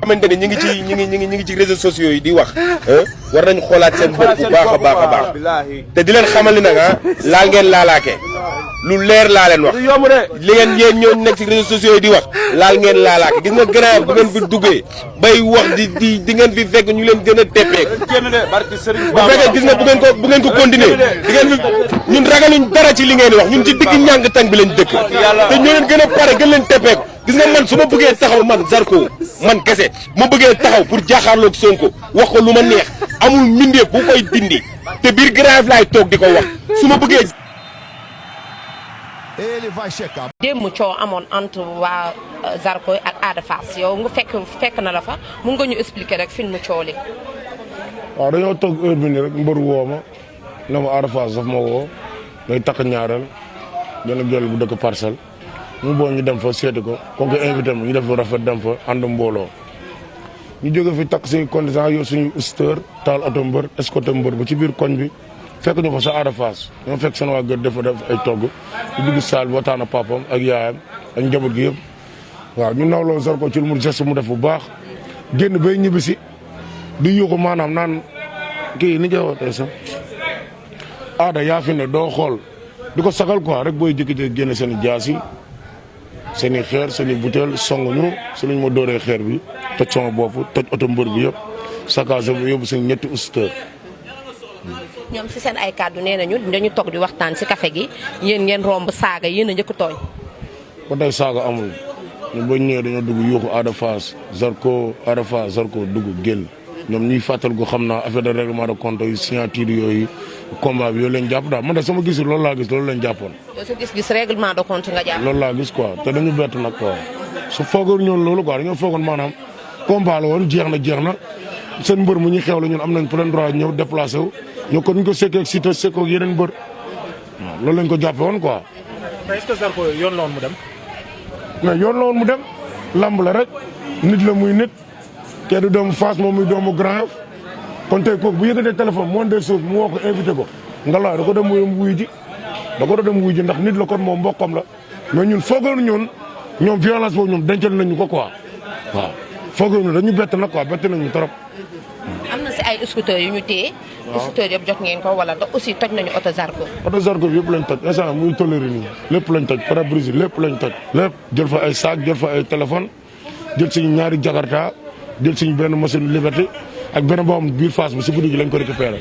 xamante ne ñi ngi ci réseaux sociaux yi di wax war nañ xoolaat seen bopp bu baax a baax te di leen xamal ni nag laal ngeen laalaake lu leer laa leen wax li ngeen yéen ñoo nekk ci réseaux sociaux yi di wax laal ngeen laalaake gis nga grand bu ngeen fi duggee bay wax di ngeen fi fekk ñu leen gën a teppee bu fekkee gis nga bu ngeen ko continuer di ngeen fi ñun ragaluñ dara ci li ngeen di wax ñun ci digg ñàng tàng bi lañ dëkk te ñoo leen gën a pare gën leen teppeeku gis nga man su ma bëggee taxaw man Zarco man kese ma bëggee taxaw pour jaaxaarloog Sonko wax ko lu ma neex amul mbindeef bu koy dindi te biir grave laay toog di ko wax su ma bëggee. démb coow amoon entre waa Zarco ak Ada Fass yow nga fekk na la fa mun nga ñu expliquer rek film coow li. waaw dañoo toog heure bi nii rek mbër woo ma ne ma Ada Fass daf ma woo day takk ñaareel dana jël bu dëkk Parcelles. mu boo ñu dem fa seeti ko kooku invité ma ñu def lu rafet dem fa ànd mbooloo ñu jóge fi takk suñu condition yor suñu usteur taal oto mbër escorté mbër ba ci biir koñ bi fekk ñu fa sa Ada Fass ñoo fekk seen waa gër dafa def ay togg ñu dugg saal bi waxtaan ak papam ak yaayam ak njaboot gi yëpp waaw ñu nawloo Zarco ci lu mu geste mu def bu baax génn bay ñibbi si di yuuxu maanaam naan kii ni nga waxee sax Ada yaa fi ne doo xool di ko sagal quoi rek booy jëkkite génne seen jaas yi seen i xeer seen i butéel song ñu si lañ ma dooree xeer bi toj sama bopp toj oto mbër bi yëpp saccagé bi yóbbu seen ñetti usteur. ñoom si seen ay kàddu nee nañu dañu toog di waxtaan si café gi yéen ngeen romb saaga yéen a njëkk tooñ. ba tey saaga amul ñun ba ñëwee dañoo dugg yuuxu Ada Fass Zarco Ada Fass Zarco dugg génn ñoom ñuy fàttal ko xam naa affaire de règlement de compte yu signature yooyu combat bi yooyu leen jàpp daal man de sama gis loolu laa gis loolu leen jàppoon. yow sa gis-gis règlement de compte nga jàpp. loolu laa gis quoi te dañu bett nag quoi su foogoon ñoon loolu quoi dañoo foogoon maanaam combat la woon jeex na seen mbër mu ñuy xew la ñun am nañ plein droit ñëw déplacé wu ñoo ko ñu ko sekkee ak Siteu sekkoo ak yeneen mbër waaw loolu lañ ko jàppe woon quoi. mais est-ce que Zarco yoon la woon mu dem. mais yoon la woon mu dem lamb la rek nit la muy nit kee du doomu Fass moom muy doomu Grand Yoff kon tey kooku bu yëkkatee téléphone moo des choses mu woo ko invité ko nga laaj da ko dem wuyu ji ndax nit la kon moom mbokkam la mais ñun foogoon ñoom violence boobu ñoom dencal nañu ko quoi waaw foogoon dañu bett nag quoi bett nañu trop. am na si ay scooters yu ñu téye. waaw scooters yëpp jot ngeen ko wala aussi toj nañu oto Zarco. oto Zarco bi yëpp lañ toj instant muy toléré nii lépp lañ toj pare-brise lépp lañ toj. lépp jël fa ay sac jël fa ay téléphone jël suñu ñaari jakarta jël suñu benn machine liberté ak benn boo xam biir Fass bi si guddi gi lañ ko récupéré.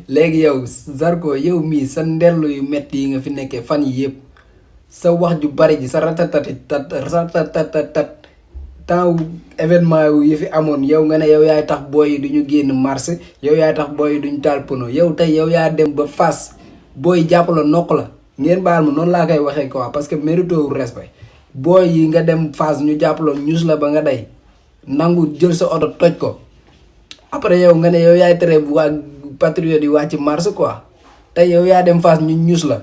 léegi yow Zarco yow mii sa ndellu yu metti yi nga fi nekkee fan yi yëpp sa wax ju bari ji sa ratatatat temps événement yi fi amoon yow nga ne yow yaay tax booy yi duñu génn marché yow yaay tax booy yi duñu taal pono yow tey yow yaa dem ba Fass booy jàpp la nokk la ngeen baal ma noonu laa koy waxee quoi parce que mérite wu respect booy yi nga dem Fass ñu jàpp la ñuus la ba nga day nangu jël sa oto toj ko après yow nga ne yow yaay tere bu waa patriote yi wàcc marché quoi tey yow yaa dem Fass ñu ñuus la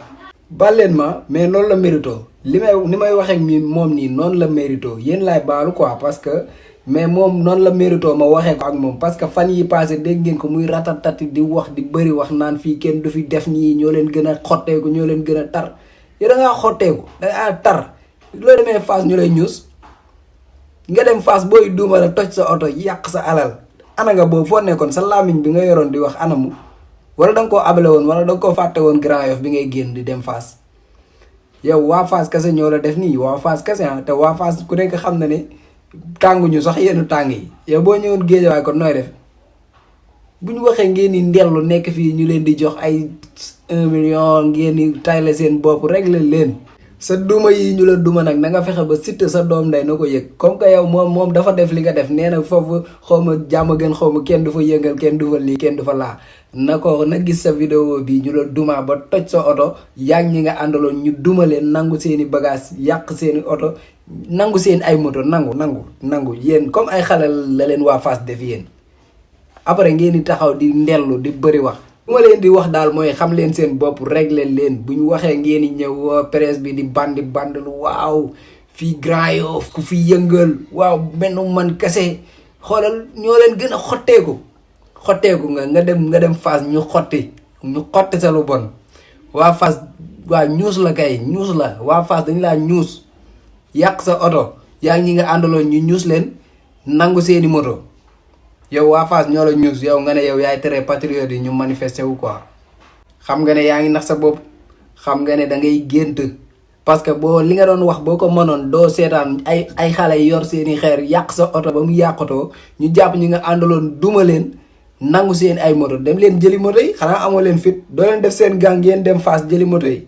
baleen ma mais noonu la mérito ni may waxee mi moom nii noonu la mérito yéen laay baalu quoi parce que mais moom noonu la mérito ma waxee ko ak moom parce que fan yi passé dégg ngeen ko muy ratatati di wax di bëri wax naan fii kenn du fi def nii ñoo leen gën a xotteeku ñoo leen gën a tar yow da ngaa xotteeku dangaa tar loo demee Fass ñu lay ñuus nga dem Fass booy duuma la toj sa oto yàq sa alal ana nga boobu foo nekkoon sa làmmiñ bi nga yoroon di wax anamu wala da nga koo abale woon wala da nga koo fàtte woon Grand Yoff bi ngay génn di dem Fass yow waa Fass kese ñoo la def nii waa Fass kese te waa Fass ku nekk xam na ne tànguñu sax yenn tàng yi yow boo ñëwoon Géejawaay kon nooy def bu ñu waxee ngeen ni ndellu nekk fii ñu leen di jox ay 1 million ngeen ni tayle seen bopp réglé leen sa duma yi ñu la duma nag na nga fexe ba Siteu sa doom nday na ko yëg comme que yow moom dafa def li nga def nee na foofu xaw ma jàmm gën xaw ma kenn du fa yëngal kenn du fa lii kenn du fa laa na ko na gis sa vidéo bi ñu la duma ba toj sa oto yaa ngi ñi nga àndaloon ñu duma leen nangu seeni bagage yàq seeni oto nangu seen ay moto nangu yéen comme ay xale la leen waa Fass def yéen après ngeen di taxaw di ndellu di bëri wax lu ma leen di wax daal mooy xam leen seen bopp régler leen bu ñu waxee ngeen di ñëw presse bi di bandi lu waaw fii Grand Yoff ku fi yëngal waaw benn man kese xoolal ñoo leen gën a xotteeku nga dem Fass ñu xotti sa lu bon waa Fass waa ñuus la kay ñuus la waa Fass dañ laa ñuus yàq sa oto yaa ngi ñi nga àndaloon ñu ñuus leen nangu seeni moto yow waa Fass ñoo la ñuus yow nga ne yow yaay tere patriote yi ñu manifester wu quoi xam nga ne yaa ngi nax sa bopp xam nga ne da ngay gént parce que boo li nga doon wax boo ko mënoon doo seetaan ay xale yor seeni xeer yàq sa oto ba mu yàqatoo ñu jàpp ñi nga àndaloon duma leen nangu seen ay moto dem leen jëli moto yi xanaa amoo leen fit doo leen def seen gang ngeen dem Fass jëli moto yi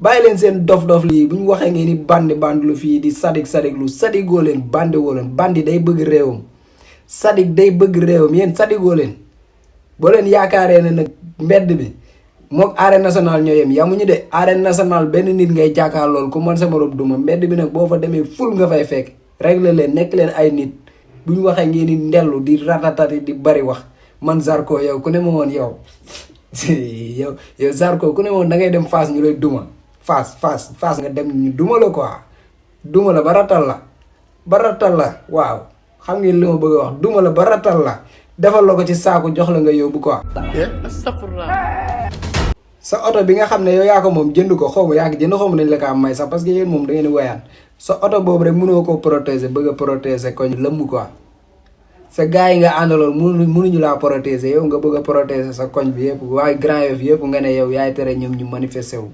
bàyyi leen seen dof-dof lii bu ñu waxee ngeen ni bandi lu fii di sadik lu sadigoo leen bandi woo leen bandi day bëgg réewam sadik day bëgg réewam yéen sadigoo leen boo leen yaakaaree ne nag mbedd bi mook arène nationale ñoo yem yamuñu de arène nationale benn nit ngay jàkkaar lool ku mën sa morom duma mbedd bi nag boo fa demee ful nga fay fekk régler leen nekk leen ay nit bu ñu waxee ngeen di ndellu di ratatati di bari wax man Zarco yow ku ne ma woon yow yow Zarco ku ne ma woon da ngay dem Fass ñu lay duma Fass nga dem ñu duma la quoi duma la ba ratal la waaw xam ngeen li ma bëgg a wax duma la ba ratal la defal la ko ci saaku jox la nga yóbbu quoi. sa oto bi nga xam ne yow yaa ko moom jënd ko xaw ma yaa ko jënd xaw ma dañ la ko am may sax parce que yéen moom da ngeen di woyaan sa oto boobu rek mënoo ko protéger bëgg a protéger koñ lëmm quoi sa gars yi nga àndaloon mënuñu laa protéger yow nga bëgg a protéger sa koñ bi yëpp waaye Grand Yoff yëpp nga ne yow yaay tere ñoom ñu manifester wu.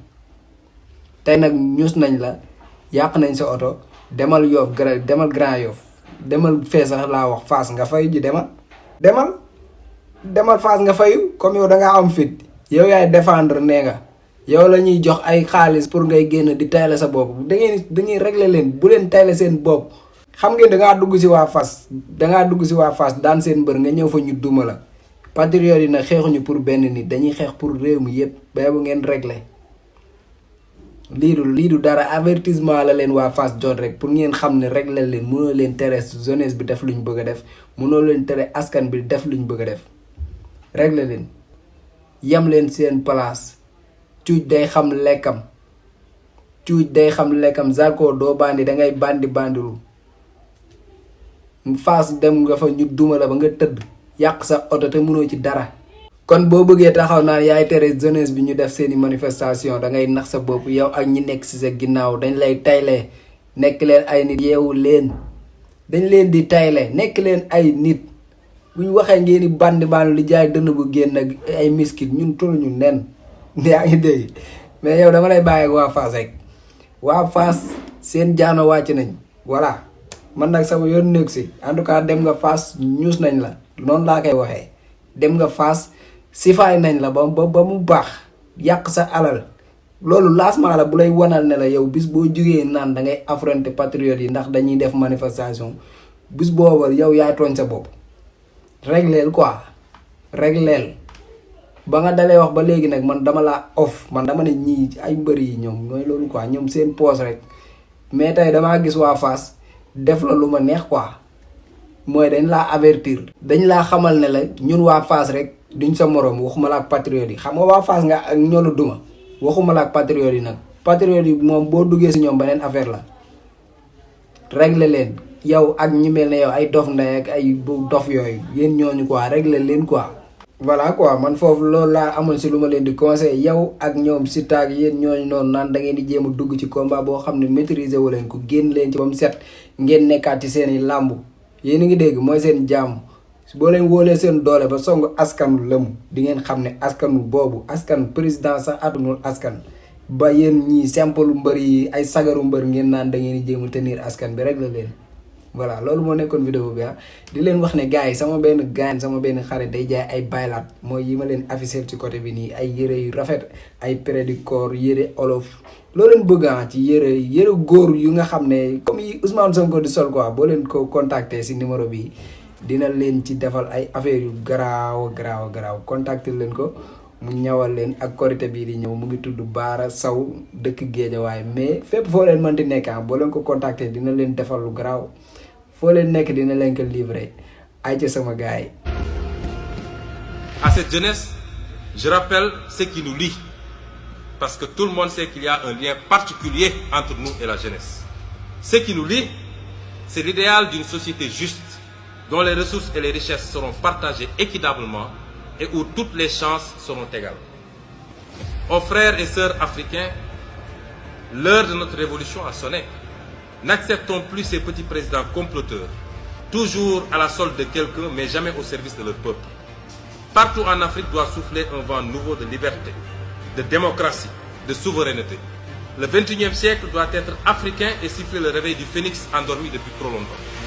tey nag ñuus nañ la yàq nañ sa oto demal Grand Yoff demal fee sax laa wax Fass nga fayu ji demal Fass nga fayu comme yow da ngaa am fit. yow yaay défendre nee nga yow la ñuy jox ay xaalis pour ngay génn di tayle sa bopp dañuy régler leen bu leen tayle seen bopp xam ngeen dangaa dugg si waa Fass daan seen mbër nga ñëw fa ñu duma la patriote yi nag xeexuñu pour benn nit dañuy xeex pour réew mi yépp ba bu ngeen régler lii du dara avertissement la leen waa Fass jot rek pour ngeen xam ne régler leen mënoo leen tere jeunesse bi def luñ bëgg a def mënoo leen tere askan bi def luñ bëgg a def régler leen yam leen seen place cuuj day xam lekkam Zarco doo bandi dangay bandilu Fass dem nga fa ñu duma la ba nga tëdd yàq sa oto te mënoo ci dara kon boo bëggee taxaw naan yaay tere jeunesse bi ñu def seeni manifestation dangay nax sa bopp yow ak ñi nekk ci sa ginnaaw dañ lay tayle nekk leen ay nit yeewu leen dañ leen di tayle nekk leen ay nit bu ñu waxee ngeen di bandi li jaay dënn bu génn ak ay miskit ñun tolluñu nen yaa ngi dégg mais yow dama lay bàyyi ak waa Fass rek waa Fass seen jaano wàcc nañ voilà man nag sama yoon nekk si en tout cas dem nga Fass ñuus nañ la noonu laa koy waxee dem nga Fass sifaay nañ la ba mu baax yàq sa alal loolu lancement la bu lay wanal ne la yow bis boo jugee naan da ngay affronter patriotes yi ndax dañuy def manifestation bis boobu yow yaay tooñ sa bopp. régleel ba nga dalee wax ba léegi nag man dama laa off man dama ne ñii ay mbër yi ñoom mooy loolu quoi ñoom seen poos rek mais tey damaa gis waa Fass def la lu ma neex quoi mooy dañ laa avertir dañ laa xamal ne la ñun waa Fass rek duñ sa moroom waxuma la ak patriote yi xam nga waa Fass nga ak ñoo la duma waxuma la ak patriote yi nag patriote yi moom boo duggee si ñoom beneen affaire la réglé leen yow ak ñi mel ne yow ay dof ndey ak ay dof yooyu yéen ñooñu quoi régler leen quoi. voilà quoi man foofu loolu laa amoon si lu ma leen di conseil yow ak ñoom si taag yéen ñooñu noonu naan da ngeen di jéem a dugg ci combat boo xam ne maîtriser wu leen ko génn leen ci ba mu set ngeen nekkaat ci seen i làmb yéen a ngi dégg mooy seen jàmm boo leen wóolee seen doole ba song askanu lëm di ngeen xam ne askanu boobu askan président sax atunul askan ba yéen ñii simple mbër yi ay sagaru mbër ngeen naan da ngeen di jéem a tenir askan bi rek la leen. voilà loolu moo nekkoon vidéo bi di leen wax ne gars yi sama benn xarit day jaay ay baylaat mooy yi ma leen affiché ci côté bi nii ay yére yu rafet ay près du corps yére olof loo leen bëgg ci yére góor yu nga xam ne comme yi Ousmane Sonko di sol quoi boo leen ko contacter si numéro bi dina leen ci defal ay affaire yu garaaw contacter leen ko mu ñawal leen ak korité bii di ñëw mu ngi tudd Baara Saw dëkk Géejawaay mais fépp foo leen mënti nekk boo leen ko contacter dina leen defal lu garaaw foo leen nekk dina leen ko livrer ay ca sama gars yi. À cette jeunesse, je rappelle ce qui nous lie parce que tout le monde sait qu'il y a un lien particulier entre nous et la jeunesse. Ce qui nous lie, c'est l'idéal d'une société juste, dont les ressources et les richesses seront partagées équitablement et où toutes les chances seront égales. Aux frères et sœurs africains, l'heure de notre révolution a sonné. N'acceptons plus ces petits présidents comploteurs, toujours à la solde de quelqu'un, mais jamais au service de leur peuple. Partout en Afrique doit souffler un vent nouveau de liberté, de démocratie, de souveraineté. Le 21e siècle doit être africain et siffler le réveil du phénix endormi depuis trop longtemps.